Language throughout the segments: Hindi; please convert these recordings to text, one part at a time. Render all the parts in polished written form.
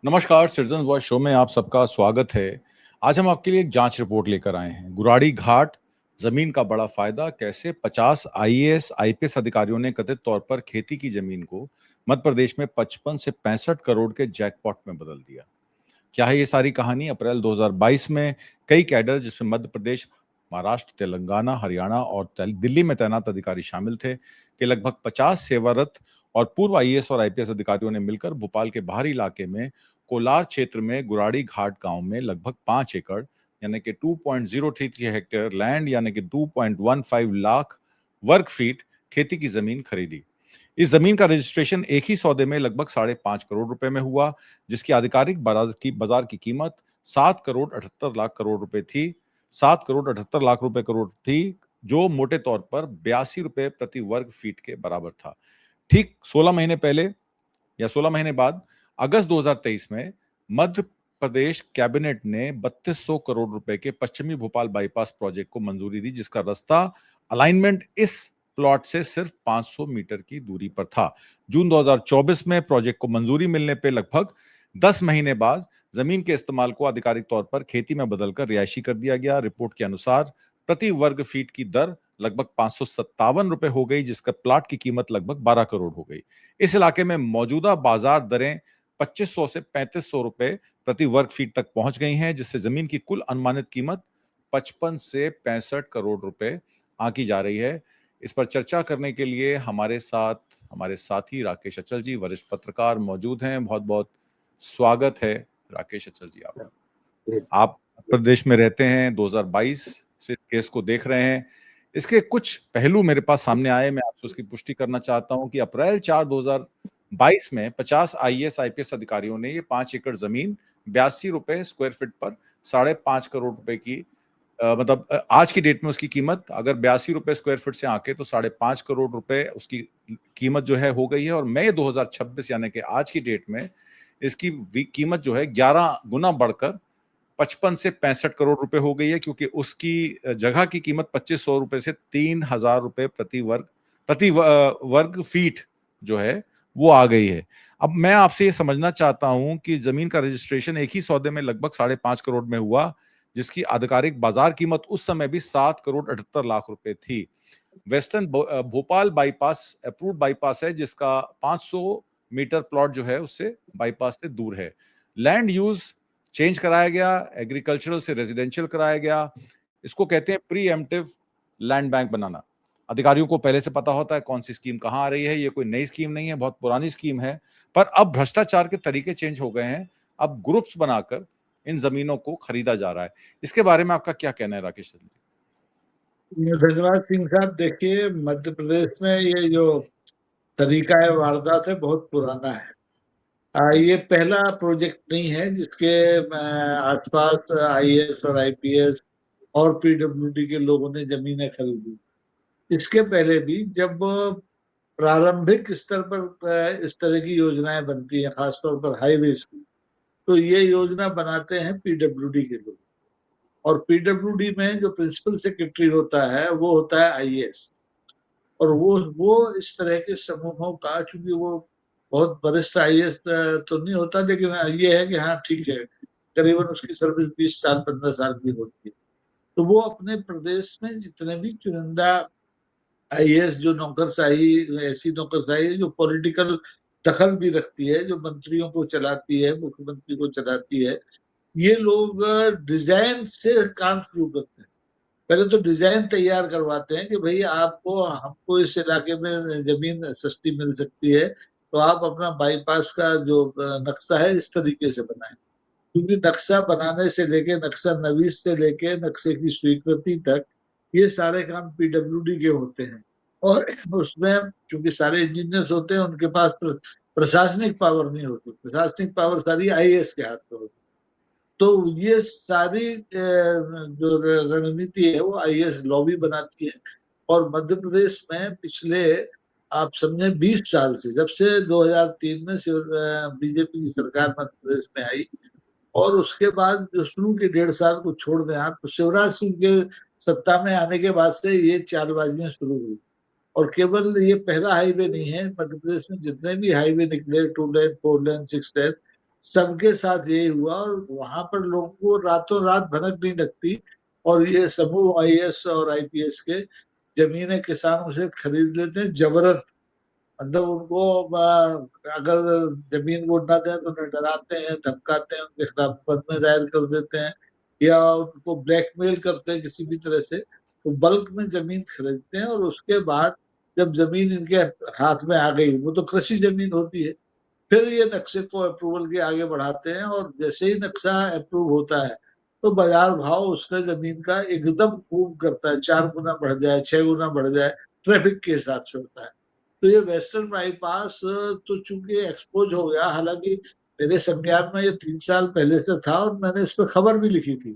नमस्कार, सिटीजन वॉइस शो में आप सबका स्वागत है। आज हम आपके लिए एक जांच रिपोर्ट लेकर आए हैं। गुराड़ी घाट जमीन का बड़ा फायदा, कैसे 50 आईएएस आईपीएस अधिकारियों ने कथित तौर पर खेती की जमीन को मध्य प्रदेश में 55 से 65 करोड़ के जैकपॉट में बदल दिया। क्या है ये सारी कहानी? अप्रैल 2022 में कई कैडर, जिसमें मध्य प्रदेश, महाराष्ट्र, तेलंगाना, हरियाणा और दिल्ली में तैनात अधिकारी शामिल थे, कि लगभग 50 सेवारत और पूर्व आईएएस और आईपीएस अधिकारियों ने मिलकर भोपाल के बाहरी इलाके में कोलार क्षेत्र में गुराड़ी घाट गांव में लगभग 5 एकड़ यानी कि 2.033 हेक्टेयर लैंड यानी कि 2.15 लाख वर्ग फीट खेती की जमीन खरीदी। इस जमीन का रजिस्ट्रेशन एक ही सौदे में लगभग 5.5 करोड़ रुपए में हुआ, जिसकी आधिकारिक बाजार की कीमत 7 करोड़ 78 लाख करोड़ रुपए थी। 7 करोड़ 78 लाख रुपए करोड़ थी, जो मोटे तौर पर 82 रुपए प्रति वर्ग फीट के बराबर था। ठीक 16 महीने पहले या 16 महीने बाद अगस्त 2023 में मध्य प्रदेश कैबिनेट ने 3200 करोड़ रुपए के पश्चिमी भोपाल बाईपास प्रोजेक्ट को मंजूरी दी, जिसका रास्ता अलाइनमेंट इस प्लॉट से सिर्फ 500 मीटर की दूरी पर था। जून 2024 में प्रोजेक्ट को मंजूरी मिलने पर लगभग 10 महीने बाद जमीन के इस्तेमाल को आधिकारिक तौर पर खेती में बदलकर रिहायशी कर दिया गया। रिपोर्ट के अनुसार प्रति वर्ग फीट की दर लगभग 557 रुपए हो गई, जिसका प्लाट की कीमत लगभग 12 करोड़ हो गई। इस इलाके में मौजूदा बाजार दरें 2500 से 3500 रुपए प्रति वर्ग फीट तक पहुंच गई हैं, जिससे जमीन की कुल अनुमानित कीमत 55 से 65 करोड़ रुपए आंकी जा रही है। इस पर चर्चा करने के लिए हमारे साथ हमारे साथी राकेश अचल जी, वरिष्ठ पत्रकार, मौजूद हैं। बहुत बहुत स्वागत है राकेश अचल जी। आप प्रदेश में रहते हैं, 2022 से इस केस को देख रहे हैं। इसके कुछ पहलू मेरे पास सामने आए, मैं आपसे उसकी पुष्टि करना चाहता हूं कि अप्रैल 4 2022 में 50 आईएएस आईपीएस अधिकारियों ने ये 5 एकड़ जमीन 82 रुपए स्क्वायर फीट पर 5.5 करोड़ रुपए की आज की डेट में उसकी कीमत अगर 82 रुपए स्क्वायर फीट से आके तो 5.5 करोड़ रुपए उसकी कीमत जो है हो गई है। और मई 2026 यानी कि आज की डेट में इसकी कीमत जो है 11 गुना बढ़कर 55 से 65 करोड़ रुपए हो गई है, क्योंकि उसकी जगह की कीमत 2500 रुपए से 3000 रुपए वर्ग फीट जो है वो आ गई है। अब मैं आपसे ये समझना चाहता हूं कि जमीन का रजिस्ट्रेशन एक ही सौदे में लगभग 5.5 करोड़ में हुआ, जिसकी आधिकारिक बाजार कीमत उस समय भी 7 करोड़ 78 लाख रुपए थी। Western Bhopal bypass approved bypass है, जिसका 500 मीटर प्लॉट जो है उससे बाईपास से दूर है। लैंड यूज चेंज कराया गया, एग्रीकल्चरल से रेजिडेंशियल कराया गया। इसको कहते हैं प्री एम्प्टिव लैंड बैंक बनाना। अधिकारियों को पहले से पता होता है कौन सी स्कीम कहां आ रही है। ये कोई नई स्कीम नहीं है, बहुत पुरानी स्कीम है। पर अब भ्रष्टाचार के तरीके चेंज हो गए हैं। अब ग्रुप्स बनाकर इन जमीनों को खरीदा जा रहा है। इसके बारे में आपका क्या कहना है राकेश जी? धन्यवाद सिंह साहब। देखिए, मध्य प्रदेश में ये जो तरीका है वारदात है बहुत पुराना है। ये पहला प्रोजेक्ट नहीं है जिसके आसपास आईएएस और आईपीएस और पीडब्ल्यूडी के लोगों ने जमीनें खरीदी। इसके पहले भी जब प्रारंभिक स्तर पर इस तरह की योजनाएं बनती हैं, खासतौर पर हाईवेज की, तो ये योजना बनाते हैं पीडब्ल्यूडी के लोग। और पीडब्ल्यूडी में जो प्रिंसिपल सेक्रेटरी होता है वो होता है आईएएस। और वो इस तरह के समूहों का, चूंकि वो बहुत वरिष्ठ आईएएस तो नहीं होता, लेकिन ये है कि हाँ ठीक है, करीबन उसकी सर्विस 20 साल 15 साल की होती है। तो वो अपने प्रदेश में जितने भी चुनिंदा आईएएस, जो नौकरशाही, ऐसी नौकरशाही जो पॉलिटिकल दखल भी रखती है, जो मंत्रियों को चलाती है, मुख्यमंत्री को चलाती है, ये लोग डिजाइन से काम शुरू करते हैं। पहले तो डिजाइन तैयार करवाते हैं कि भाई आपको, हमको इस इलाके में जमीन सस्ती मिल सकती है, तो आप अपना बाईपास का जो नक्शा है इस तरीके से बनाएं। क्योंकि नक्शा बनाने से लेके, नक्शा नवीस से लेके नक्शे की स्वीकृति तक, ये सारे काम पीडब्ल्यूडी के होते हैं। और उसमें चूंकि सारे इंजीनियर्स होते हैं, उनके पास प्रशासनिक पावर नहीं होती। प्रशासनिक पावर सारी आईएएस के हाथ में होती। तो ये सारी जो रणनीति है वो आईएएस लॉबी बनाती है। और मध्य प्रदेश में पिछले, आप समझे, 20 साल से, जब से 2003 में बीजेपी की सरकार मध्य प्रदेश में आई, और उसके बाद जो शुरू के 1.5 साल को छोड़ दें आप, तो शिवराज सिंह के सत्ता में आने के बाद से ये चालबाजियां शुरू हुई। और केवल ये पहला हाईवे नहीं है, मध्य प्रदेश में जितने भी हाईवे निकले, 2 लेन 4 लेन 6 लेन, सबके साथ यही हुआ और वहां पर लोगों को रातों रात भनक नहीं लगती। और ये समूह आईएएस और आईपीएस के जमीनें किसानों से खरीद लेते हैं जबरन। मतलब उनको अगर जमीन वो न दें तो उन्हें डराते हैं, धमकाते हैं, उनके खिलाफ मुकदमे दायर कर देते हैं या उनको ब्लैकमेल करते हैं किसी भी तरह से। तो बल्क में जमीन खरीदते हैं और उसके बाद जब जमीन इनके हाथ में आ गई, वो तो कृषि जमीन होती है, फिर ये नक्शे को अप्रूवल के आगे बढ़ाते हैं और जैसे ही नक्शा अप्रूव होता है तो बाजार भाव उसका जमीन का एकदम खूब करता है, 4 गुना बढ़ जाए, 6 गुना बढ़ जाए, ट्रैफिक के हिसाब से होता है। तो ये वेस्टर्न बाईपास तो चूंकि एक्सपोज हो गया, हालांकि मेरे संज्ञान में ये 3 साल पहले से था और मैंने इस पर खबर भी लिखी थी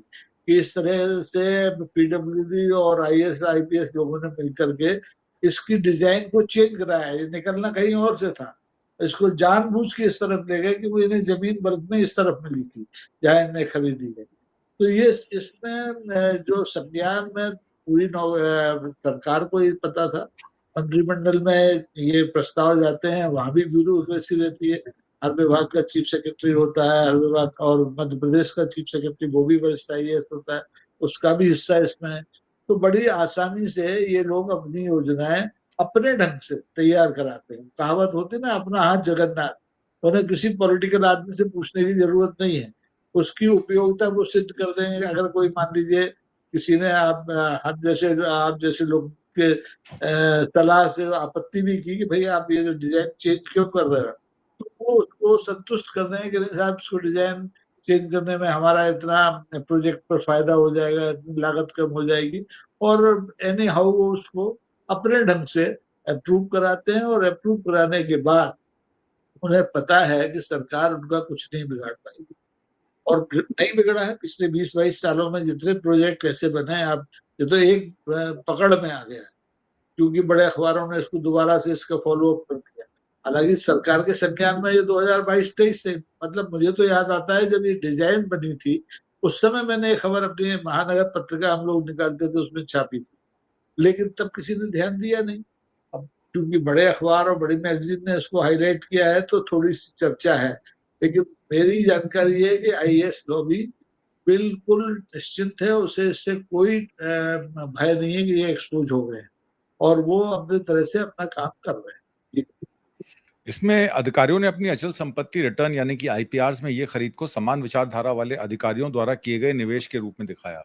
कि इस तरह से पीडब्ल्यूडी और आईएएस आईपीएस लोगों ने मिलकर के इसकी डिजाइन को चेंज कराया है। ये निकलना कहीं और से था, इसको जानबूझ के इस तरफ ले गए कि वो इन्हें जमीन बल्क में इस तरफ मिली थी जहां इन्हें खरीदी है। तो ये इसमें जो संज्ञान में पूरी सरकार को ये पता था। मंत्रिमंडल में ये प्रस्ताव जाते हैं, वहां भी ब्यूरोक्रेसी रहती है। हर विभाग का चीफ सेक्रेटरी होता है, हर विभाग, और मध्य प्रदेश का चीफ सेक्रेटरी वो भी वरिष्ठ आईएएस होता है, उसका भी हिस्सा इसमें है। तो बड़ी आसानी से ये लोग अपनी योजनाएं अपने ढंग से तैयार कराते हैं। कहावत होती है ना, अपना हाथ जगन्नाथ। उन्हें किसी पॉलिटिकल आदमी से पूछने की जरूरत नहीं है, उसकी उपयोगिता वो सिद्ध कर देंगे। अगर कोई मान लीजिए किसी ने आप जैसे लोग के सलाह से आपत्ति भी की कि भाई आप ये जो डिजाइन चेंज क्यों कर रहे हो, तो वो उसको संतुष्ट कर देंगे कि नहीं साहब, इसको डिजाइन चेंज करने में हमारा इतना प्रोजेक्ट पर फायदा हो जाएगा, इतनी लागत कम हो जाएगी। और एनी हाउ वो उसको अपने ढंग से अप्रूव कराते हैं और अप्रूव कराने के बाद उन्हें पता है कि सरकार उनका कुछ नहीं बिगाड़ पाएगी। और नहीं बिगड़ा है। पिछले 20-22 सालों में जितने प्रोजेक्ट ऐसे बने हैं, आप ये तो एक पकड़ में आ गया, क्योंकि बड़े अखबारों ने इसको दोबारा से इसका फॉलो अप कर दिया। हालांकि सरकार के संज्ञान में ये 2022-23 से, मतलब मुझे तो याद आता है जब ये डिजाइन बनी थी, उस समय मैंने ये खबर अपनी महानगर पत्रिका हम लोग निकालते थे उसमें छापी थी, लेकिन तब किसी ने ध्यान दिया नहीं। अब क्योंकि बड़े अखबार और बड़ी मैगजीन ने इसको हाईलाइट किया है तो थोड़ी सी चर्चा है। लेकिन मेरी जानकारी है कि आईएएस लॉबी बिल्कुल निश्चिंत है, उसे इससे कोई भय नहीं है कि ये एक्सपोज हो गए और वो अपनी तरह से अपना काम कर रहे हैं। इसमें अधिकारियों ने अपनी अचल संपत्ति रिटर्न यानी कि आईपीआर्स में ये खरीद को समान विचारधारा वाले अधिकारियों द्वारा किए गए निवेश के रूप में दिखाया।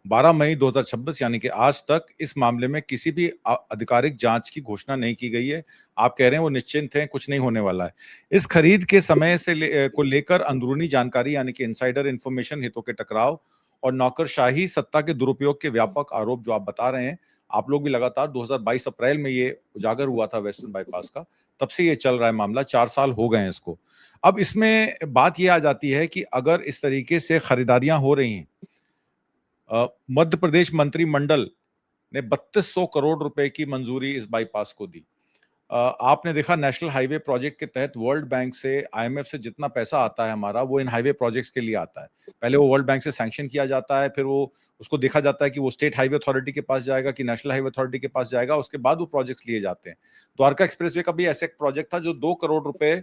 12 मई 2026 यानी कि आज तक इस मामले में किसी भी आधिकारिक जांच की घोषणा नहीं की गई है। आप कह रहे हैं वो निश्चिंत हैं, कुछ नहीं होने वाला है। इस खरीद के समय से को लेकर अंदरूनी जानकारी यानी कि इनसाइडर इंफॉर्मेशन, हितों के टकराव और नौकरशाही, सत्ता के दुरुपयोग के व्यापक आरोप जो आप बता रहे हैं, आप लोग भी लगातार 2022 अप्रैल में ये उजागर हुआ था वेस्टर्न बाईपास का, तब से ये चल रहा है मामला, 4 साल हो गए हैं इसको। अब इसमें बात ये आ जाती है कि अगर इस तरीके से खरीदारियां हो रही हैं, मध्य प्रदेश मंत्रिमंडल ने 3200 करोड़ रुपए की मंजूरी इस बाईपास को दी। आपने देखा नेशनल हाईवे प्रोजेक्ट के तहत वर्ल्ड बैंक से, आईएमएफ से जितना पैसा आता है हमारा, वो इन हाईवे प्रोजेक्ट्स के लिए आता है। पहले वो वर्ल्ड बैंक से सैंक्शन किया जाता है, फिर वो उसको देखा जाता है कि वो स्टेट हाईवे अथॉरिटी के पास जाएगा कि नेशनल हाईवे अथॉरिटी के पास जाएगा, उसके बाद वो प्रोजेक्ट्स लिए जाते हैं। द्वारका एक्सप्रेसवे का भी ऐसा एक प्रोजेक्ट था जो 2 करोड़ रुपए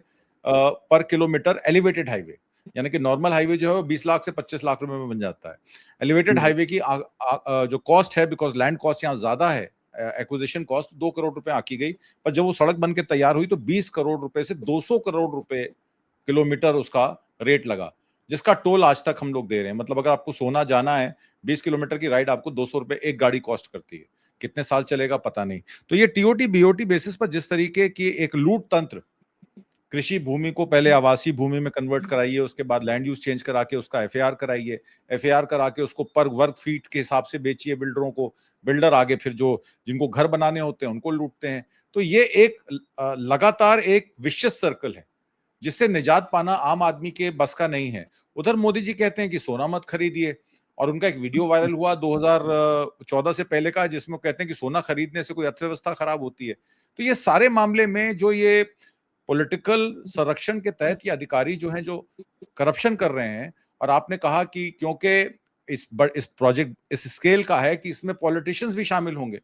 पर किलोमीटर एलिवेटेड हाईवे, यानी कि नॉर्मल हाईवे जो है वो 20 लाख से 25 लाख रुपए में बन जाता है। एलिवेटेड हाईवे की जो कॉस्ट है, बिकॉज लैंड कॉस्ट यहाँ ज्यादा है, एक्विजिशन कॉस्ट 2 करोड़ रुपए आकी गई, पर जब वो सड़क बन के तैयार हुई तो 20 करोड़ रुपए से 200 करोड़ रुपए किलोमीटर उसका रेट लगा, जिसका टोल आज तक हम लोग दे रहे हैं। मतलब अगर आपको सोना जाना है, 20 किलोमीटर की राइड आपको 200 रुपए एक गाड़ी कॉस्ट करती है। कितने साल चलेगा पता नहीं। तो ये टीओटी बीओटी बेसिस पर जिस तरीके की एक लूट तंत्र, कृषि भूमि को पहले आवासीय भूमि में कन्वर्ट कराइए, उसके बाद लैंड यूज चेंज करा के उसका एफएआर कराइए, एफएआर करा के उसको पर वर्ग फीट के हिसाब से बेचिए बिल्डरों को, बिल्डर आगे फिर जो जिनको घर बनाने होते हैं उनको लूटते हैं। तो ये एक लगातार एक विशिष्ट सर्कल है जिससे निजात पाना आम आदमी के बस का नहीं है। उधर मोदी जी कहते हैं कि सोना मत खरीदिए, और उनका एक वीडियो वायरल हुआ 2014 से पहले का, जिसमें कहते हैं कि सोना खरीदने से कोई अर्थव्यवस्था खराब होती है। तो ये सारे मामले में जो ये पॉलिटिकल संरक्षण के तहत ये अधिकारी जो हैं जो करप्शन कर रहे हैं, और आपने कहा कि क्योंकि इस प्रोजेक्ट इस स्केल का है कि इसमें पॉलिटिशियंस भी शामिल होंगे,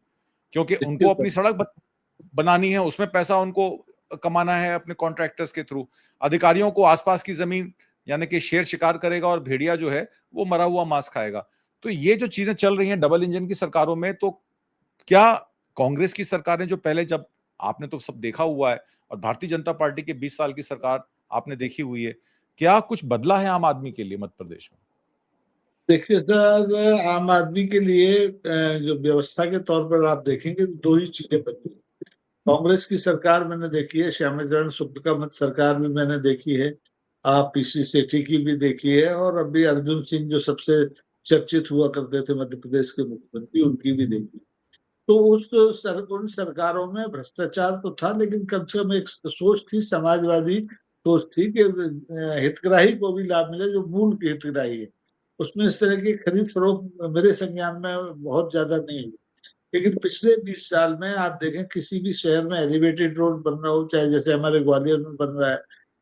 क्योंकि उनको अपनी सड़क बनानी है, उसमें पैसा उनको कमाना है अपने कॉन्ट्रैक्टर्स के थ्रू। अधिकारियों को आसपास की जमीन यानी कि शेर शिकार करेगा और भेड़िया जो है वो मरा हुआ मांस खाएगा। तो ये जो चीजें चल रही हैं डबल इंजन की सरकारों में, तो क्या कांग्रेस की सरकारें जो पहले, जब आपने तो सब देखा हुआ है, और भारतीय जनता पार्टी के 20 साल की सरकार आपने देखी हुई है, क्या कुछ बदला है आम आदमी के लिए मध्य प्रदेश में? देखिए सर, आम आदमी के लिए जो व्यवस्था के तौर पर आप देखेंगे तो दो ही चीजें बदली। कांग्रेस की सरकार मैंने देखी है, श्यामाचरण शुक्ल का मत सरकार भी मैंने देखी है, आप पीसी सेठी की भी देखी है, और अभी अर्जुन सिंह जो सबसे चर्चित हुआ करते थे मध्य प्रदेश के मुख्यमंत्री, उनकी भी देखी। तो उन सरकारों में भ्रष्टाचार तो था, लेकिन कम से कम एक सोच थी, समाजवादी सोच थी कि हितग्राही को भी लाभ मिले जो मूल की हितग्राही है। उसमें इस तरह की खरीद फरोख्त मेरे संज्ञान में बहुत ज्यादा नहीं हुई। लेकिन पिछले 20 साल में आप देखें, किसी भी शहर में एलिवेटेड रोड बन रहा हो, चाहे जैसे हमारे ग्वालियर में बन रहा है,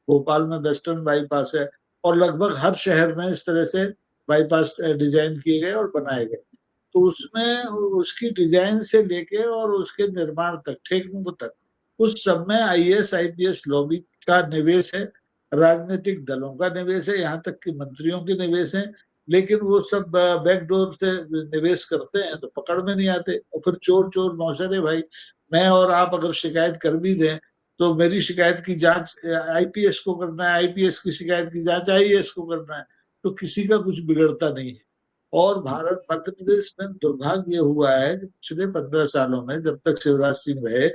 भोपाल में वेस्टर्न बाईपास है, और लगभग हर शहर में इस तरह से बाईपास डिजाइन किए गए और बनाए गए। तो उसमें उसकी डिजाइन से लेके और उसके निर्माण तक, ठेकों तक, उस सब में आईएएस आईपीएस लॉबी का निवेश है, राजनीतिक दलों का निवेश है, यहाँ तक कि मंत्रियों के निवेश है। लेकिन वो सब बैकडोर से निवेश करते हैं तो पकड़ में नहीं आते, और फिर चोर चोर मौसरे भाई। मैं और आप अगर शिकायत कर भी दें तो मेरी शिकायत की जांच आईपीएस को करना है, आईपीएस की शिकायत की जांच आईएएस को करना है, तो किसी का कुछ बिगड़ता नहीं है। और भारत मध्य प्रदेश में दुर्भाग्य ये हुआ है कि पिछले 15 सालों में जब तक शिवराज सिंह रहे,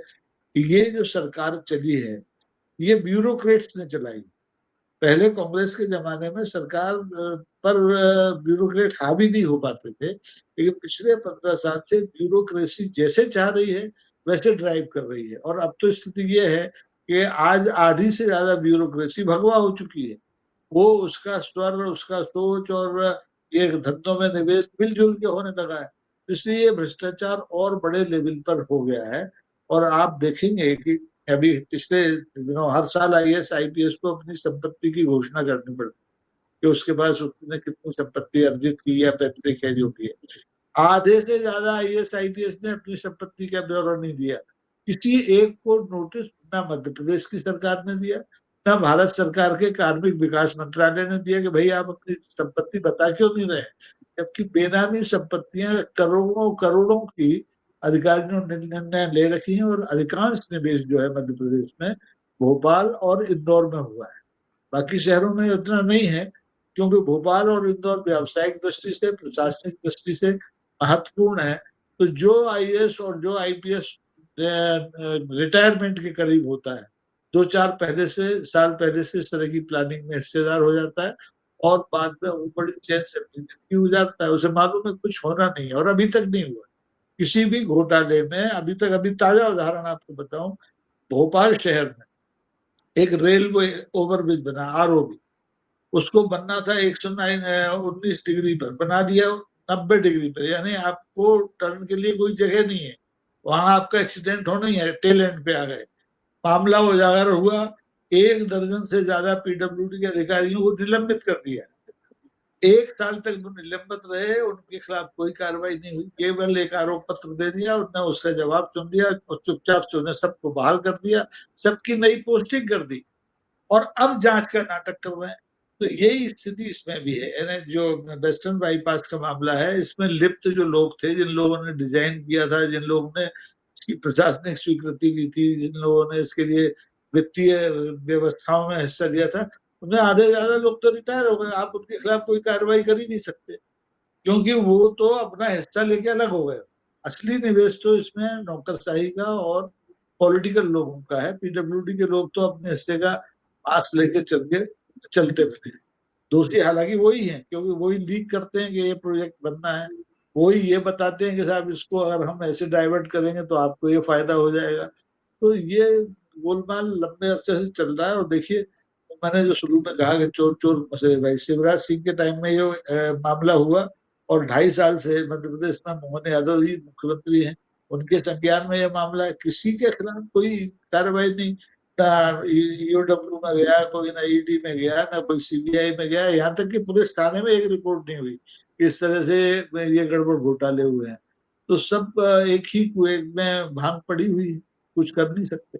ये जो सरकार चली है, ये ब्यूरोक्रेट्स ने चलाई। पहले कांग्रेस के जमाने में सरकार पर ब्यूरोक्रेट हावी नहीं हो पाते थे, लेकिन पिछले 15 साल से ब्यूरोक्रेसी जैसे चाह रही है वैसे ड्राइव कर रही है। और अब तो स्थिति ये है कि आज आधी से ज्यादा ब्यूरोक्रेसी भगवा हो चुकी है। वो उसका स्वर, उसका सोच और ये धंधों में निवेश मिलजुल के होने लगा है, इसलिए ये भ्रष्टाचार और बड़े लेवल पर हो गया है। और आप देखेंगे कि अभी पिछले दिनों हर साल आईएएस आईपीएस को अपनी संपत्ति की घोषणा करनी पड़ती है कि उसके पास उसने कितनी संपत्ति अर्जित की या पैतृक है जो भी है। आधे से ज्यादा आईएएस आईपीएस ने अपनी संपत्ति का ब्यौरा नहीं दिया। किसी एक को नोटिस ना मध्य प्रदेश की सरकार ने दिया, ना भारत सरकार के कार्मिक विकास मंत्रालय ने दिया कि भाई आप अपनी संपत्ति बता क्यों नहीं रहे। जबकि बेनामी संपत्तियां करोड़ों करोड़ों की अधिकारियों ने निर्णय ले रखी हैं, और अधिकांश निवेश जो है मध्य प्रदेश में भोपाल और इंदौर में हुआ है। बाकी शहरों में इतना नहीं है, क्योंकि भोपाल और इंदौर व्यावसायिक दृष्टि से, प्रशासनिक दृष्टि से महत्वपूर्ण है। तो जो आईएएस और जो आईपीएस रिटायरमेंट के करीब होता है, 2-4 साल पहले से इस तरह की प्लानिंग में हिस्सेदार हो जाता है, और बाद में वो बड़ी चैन से अपनी जिंदगी गुजारता है, उसे मालूम है कुछ होना नहीं है, और अभी तक नहीं हुआ किसी भी घोटाले में अभी तक। अभी ताजा उदाहरण आपको बताऊं, भोपाल शहर में एक रेलवे ओवरब्रिज बना, आरओबी, उसको बनना था 119 डिग्री पर, बना दिया 90 डिग्री पर, यानी आपको टर्न के लिए कोई जगह नहीं है, वहां आपका एक्सीडेंट होना ही है, टेल एंड पे आ गए। मामला उजागर हुआ, 1 दर्जन से ज्यादा पीडब्ल्यूडी के अधिकारियों को निलंबित कर दिया। 1 साल तक वो निलंबित रहे, उनके खिलाफ कोई कार्रवाई नहीं हुई, केवल एक आरोप पत्र दे दिया, उन्होंने उसका जवाब सुन लिया और चुपचाप से उन्हें सबको बहाल कर दिया, सबकी नई पोस्टिंग कर दी, और अब जांच का नाटक कर रहे हैं। तो यही स्थिति इसमें भी है। यानी जो वेस्टर्न बाईपास का मामला है, इसमें लिप्त जो लोग थे, जिन लोगों ने डिजाइन किया था, जिन लोगों ने इसकी प्रशासनिक स्वीकृति दी थी, जिन लोगों ने इसके लिए वित्तीय व्यवस्थाओं में हिस्सा लिया था, उनमें आधे से ज्यादा लोग तो रिटायर हो गए। आप उनके खिलाफ कोई कार्रवाई कर ही नहीं सकते, क्योंकि वो तो अपना हिस्सा लेके अलग हो गए। असली निवेश तो इसमें नौकरशाही का और पॉलिटिकल लोगों का है। पीडब्ल्यूडी के लोग तो अपने हिस्से का मार्क्स लेके चलते फिरते हैं। दोषी हालांकि वही है, क्योंकि वही लीक करते हैं कि ये प्रोजेक्ट बनना है, वही ये बताते हैं कि साहब इसको अगर हम ऐसे डाइवर्ट करेंगे तो आपको ये फायदा हो जाएगा। तो ये गोलमाल लंबे अरसे से चल रहा है। और देखिए, मैंने जो शुरू में कहा कि चोर चोर मसले भाई, शिवराज सिंह के टाइम में ये मामला हुआ, और 2.5 साल से मध्य प्रदेश में मोहन यादव जी मुख्यमंत्री हैं, उनके संज्ञान में यह मामला है, किसी के खिलाफ कोई कार्रवाई नहीं, ना ईओडब्ल्यू में गया कोई, ना ईडी में गया, ना कोई सीबीआई में गया, यहाँ तक कि पुलिस थाने में एक रिपोर्ट नहीं हुई इस तरह से ये गड़बड़ घोटाले हुए हैं। तो सब एक ही कुएं में भांग पड़ी हुई, कुछ कर नहीं सकते।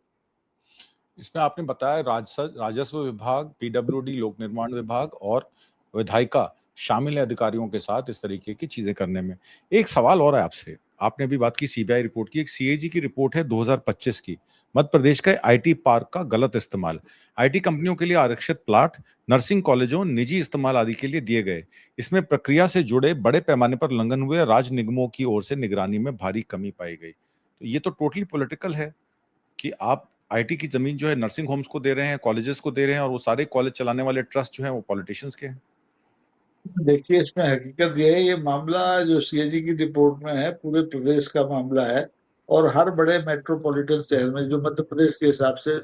इसमें आपने बताया राजस्व विभाग, पीडब्ल्यूडी, लोक निर्माण विभाग और विधायिका शामिल है अधिकारियों के साथ इस तरीके की चीजें करने में। एक सवाल और है आपसे, आपने अभी बात की सीबीआई रिपोर्ट की, एक सीएजी की रिपोर्ट है 2025 की, मध्य प्रदेश के आईटी पार्क का गलत इस्तेमाल, आईटी कंपनियों के लिए आरक्षित प्लाट, नर्सिंग कॉलेजों, निजी इस्तेमाल आदि के लिए दिए गए। इसमें प्रक्रिया से जुड़े बड़े पैमाने पर उल्लंघन हुए, राज्य निगमों की ओर से निगरानी में भारी कमी पाई गई। तो ये तो टोटली पॉलिटिकल है कि आप आईटी की जमीन जो है नर्सिंग होम्स को दे रहे हैं, कॉलेजेस को दे रहे हैं, और वो सारे कॉलेज चलाने वाले ट्रस्ट जो हैं वो पॉलिटिशियंस के हैं। देखिए, इसमें हकीकत ये है, ये मामला जो सीएजी की रिपोर्ट में है पूरे प्रदेश का मामला है, और हर बड़े मेट्रोपॉलिटन शहर में, जो मध्य प्रदेश के हिसाब से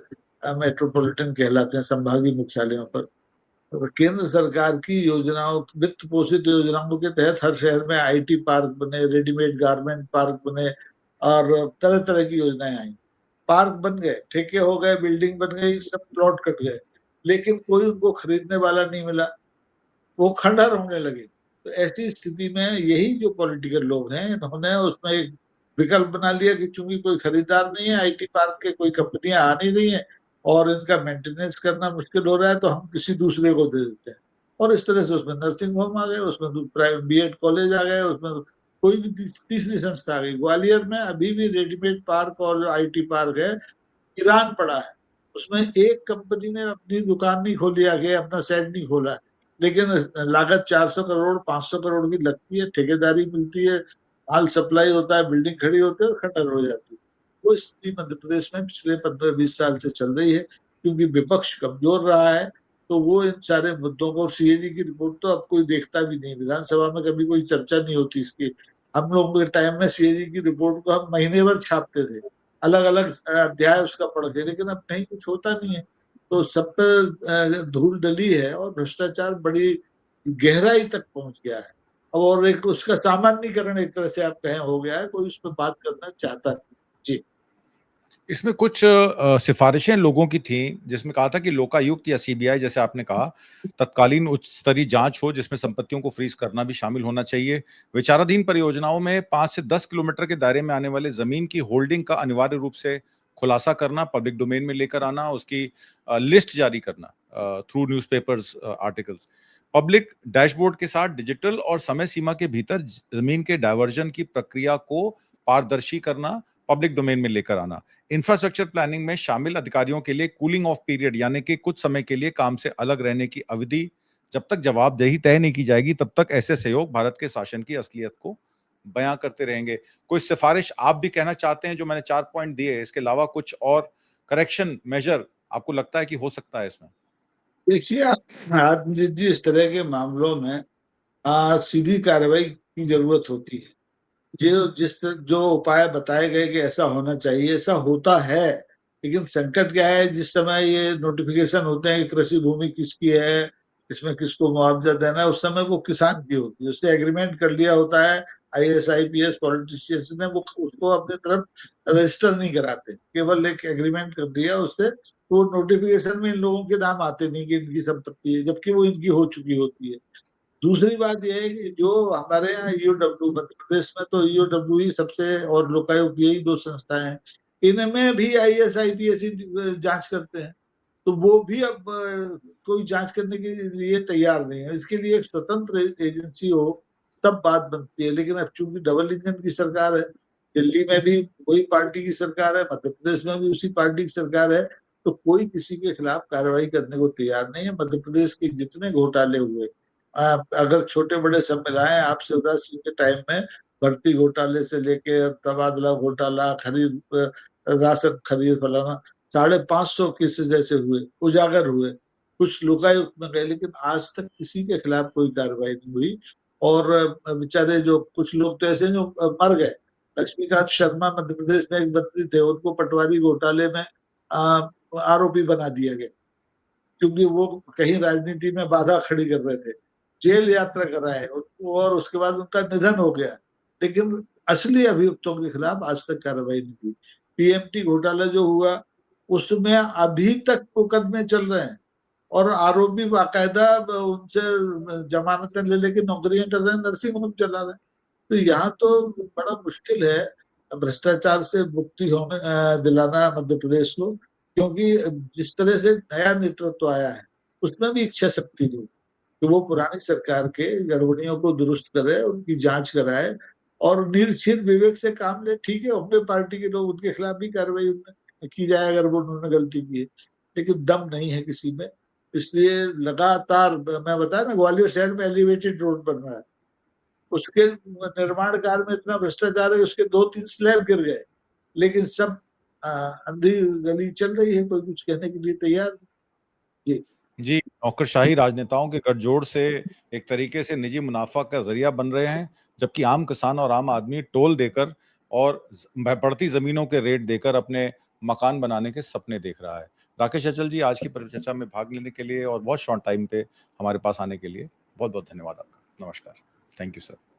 मेट्रोपॉलिटन कहलाते हैं, संभागीय मुख्यालयों पर, तो केंद्र सरकार की योजनाओं, वित्त पोषित योजनाओं के तहत हर शहर में आईटी पार्क बने, रेडीमेड गारमेंट पार्क बने, और तरह तरह की योजनाएं आई। पार्क बन गए, ठेके हो गए, बिल्डिंग बन गई, सब प्लॉट कट गए, लेकिन कोई उनको खरीदने वाला नहीं मिला, वो खंडहर होने लगे। तो ऐसी स्थिति में यही जो पॉलिटिकल लोग हैं, इन्होंने उसमें एक विकल्प बना लिया कि चूंकि कोई खरीदार नहीं है, आईटी पार्क के कोई कंपनियां आ नहीं रही हैं और इनका मेंटेनेंस करना मुश्किल हो रहा है, तो हम किसी दूसरे को दे देते हैं। और इस तरह से उसमें नर्सिंग होम आ गए, उसमें प्राइवेट बीएड कॉलेज आ गए, उसमें कोई भी तीसरी संस्था आ गई। ग्वालियर में अभी भी रेडीमेड पार्क और आईटी पार्क है, ईरान पड़ा है। उसमें एक कंपनी ने अपनी दुकान नहीं खोली, आगे अपना सेट नहीं खोला, लेकिन लागत 400 करोड़ 500 करोड़ की लगती है, ठेकेदारी मिलती है, माल सप्लाई होता है, बिल्डिंग खड़ी होती है और खंडर हो जाती है। वो स्थिति मध्य प्रदेश में पिछले 15-20 साल से चल रही है, क्योंकि विपक्ष कमजोर रहा है। तो वो इन सारे मुद्दों को, सीएजी की रिपोर्ट तो अब कोई देखता भी नहीं, विधानसभा में कभी कोई चर्चा नहीं होती इसकी। हम लोगों के टाइम में सीएजी की रिपोर्ट को हम महीने भर छापते थे, अलग अलग अध्याय उसका पढ़ के, लेकिन अब कहीं कुछ होता नहीं है। तो सब पे धूल डली है और भ्रष्टाचार बड़ी गहराई तक पहुंच गया है। अब और एक उसका सामान्यीकरण एक तरह से आप कहें हो गया है, कोई उस पर बात करना चाहता नहीं। जी। इसमें कुछ सिफारिशें लोगों की थी, जिसमें कहा था कि लोकायुक्त या सीबीआई, जैसे आपने कहा, तत्कालीन उच्च स्तरीय जांच हो जिसमें संपत्तियों को फ्रीज करना भी शामिल होना चाहिए। विचाराधीन परियोजनाओं में 5 से 10 किलोमीटर के दायरे में आने वाले जमीन की होल्डिंग का अनिवार्य रूप से खुलासा करना, पब्लिक डोमेन में लेकर आना, उसकी लिस्ट जारी करना through newspapers articles, public dashboard के साथ डिजिटल और समय सीमा के भीतर जमीन के डायवर्जन की प्रक्रिया को पारदर्शी करना, पब्लिक डोमेन में लेकर आना, इंफ्रास्ट्रक्चर प्लानिंग में शामिल अधिकारियों के लिए कूलिंग ऑफ पीरियड, यानी कि कुछ समय के लिए काम से अलग रहने की अवधि, जब तक जवाबदेही तय नहीं की जाएगी तब तक ऐसे सहयोग भारत के शासन की असलियत को बयां करते रहेंगे। कोई सिफारिश आप भी कहना चाहते हैं? जो मैंने 4 पॉइंट दिए, इसके अलावा कुछ और करेक्शन मेजर आपको लगता है कि हो सकता है इसमें? देखिए, आज जी इस तरह के मामलों में सीधी कार्रवाई की जरूरत होती है। जो उपाय बताए गए कि ऐसा होना चाहिए, ऐसा होता है, लेकिन संकट क्या है, जिस समय ये नोटिफिकेशन होते हैं कि कृषि भूमि किसकी है, इसमें किसको मुआवजा देना है, उस समय वो किसान की होती है, उससे एग्रीमेंट कर लिया होता है। आईएएस आईपीएस पॉलिटिशियंस ने वो उसको अपने तरफ रजिस्टर नहीं कराते, केवल एक एग्रीमेंट कर दिया उससे, तो नोटिफिकेशन में इन लोगों के नाम आते नहीं कि इनकी संपत्ति है, जबकि वो इनकी हो चुकी होती है। दूसरी बात यह है कि जो हमारे यहाँ ईओडब्ल्यू, मध्य प्रदेश में तो ईओडब्ल्यू ही सबसे, और लोकायुक्त, यही दो संस्थाएं हैं, इनमें भी आईएएस आईपीएस जांच करते हैं। तो वो भी अब कोई जांच करने के लिए तैयार नहीं है। इसके लिए एक स्वतंत्र एजेंसी हो तब बात बनती है, लेकिन अब चूंकि डबल इंजन की सरकार है, दिल्ली में भी वही पार्टी की सरकार है, मध्य प्रदेश में भी उसी पार्टी की सरकार है, तो कोई किसी के खिलाफ कार्रवाई करने को तैयार नहीं है। मध्य प्रदेश के जितने घोटाले हुए, अगर छोटे बड़े सब मिलाएं, आप शिवराज सिंह के टाइम में भर्ती घोटाले से लेके तबादला घोटाला, खरीद, राशन खरीद, फलाना, 550 केसेस ऐसे हुए, उजागर हुए, कुछ लोकायुक्त में गए, लेकिन आज तक किसी के खिलाफ कोई कार्रवाई नहीं हुई। और बेचारे जो कुछ लोग तो ऐसे जो मर गए, लक्ष्मीकांत शर्मा मध्य प्रदेश में एक मंत्री थे, उनको पटवारी घोटाले में आरोपी बना दिया गया, क्योंकि वो कहीं राजनीति में बाधा खड़ी कर रहे थे, जेल यात्रा कराए उनको, और उसके बाद उनका निधन हो गया। लेकिन असली अभियुक्तों के खिलाफ आज तक कार्रवाई नहीं हुई। पीएमटी घोटाला जो हुआ, उसमें अभी तक मुकदमे चल रहे हैं, और आरोपी बाकायदा उनसे जमानतें ले लेके नौकरियां कर रहे हैं, नर्सिंग होम चला रहे हैं। तो यहाँ तो बड़ा मुश्किल है भ्रष्टाचार से मुक्ति होने दिलाना मध्य प्रदेश को। क्योंकि जिस तरह से नया नेतृत्व आया है उसमें भी इच्छा शक्ति नहीं कि वो पुरानी सरकार के गड़बड़ियों को दुरुस्त करे, उनकी जांच कराए और निर्भीक विवेक से काम ले। ठीक है, अपने पार्टी के लोग, उनके खिलाफ भी कार्रवाई की जाए अगर वो उन्होंने गलती की है, लेकिन दम नहीं है किसी में। इसलिए लगातार, मैं बताया ना, ग्वालियर शहर में एलिवेटेड रोड बन रहा है, उसके निर्माण कार्य में इतना भ्रष्टाचार है, उसके 2-3 स्लैब गिर गए, लेकिन सब अंधी गली चल रही है, कोई कुछ कहने के लिए तैयार नहीं। जी जी, नौकरशाही राजनेताओं के गठजोड़ से एक तरीके से निजी मुनाफा का जरिया बन रहे हैं, जबकि आम किसान और आम आदमी टोल देकर और बढ़ती जमीनों के रेट देकर अपने मकान बनाने के सपने देख रहा है। राकेश अचल जी, आज की परिचर्चा में भाग लेने के लिए और बहुत शॉर्ट टाइम पे हमारे पास आने के लिए बहुत बहुत धन्यवाद आपका। नमस्कार। Thank you sir.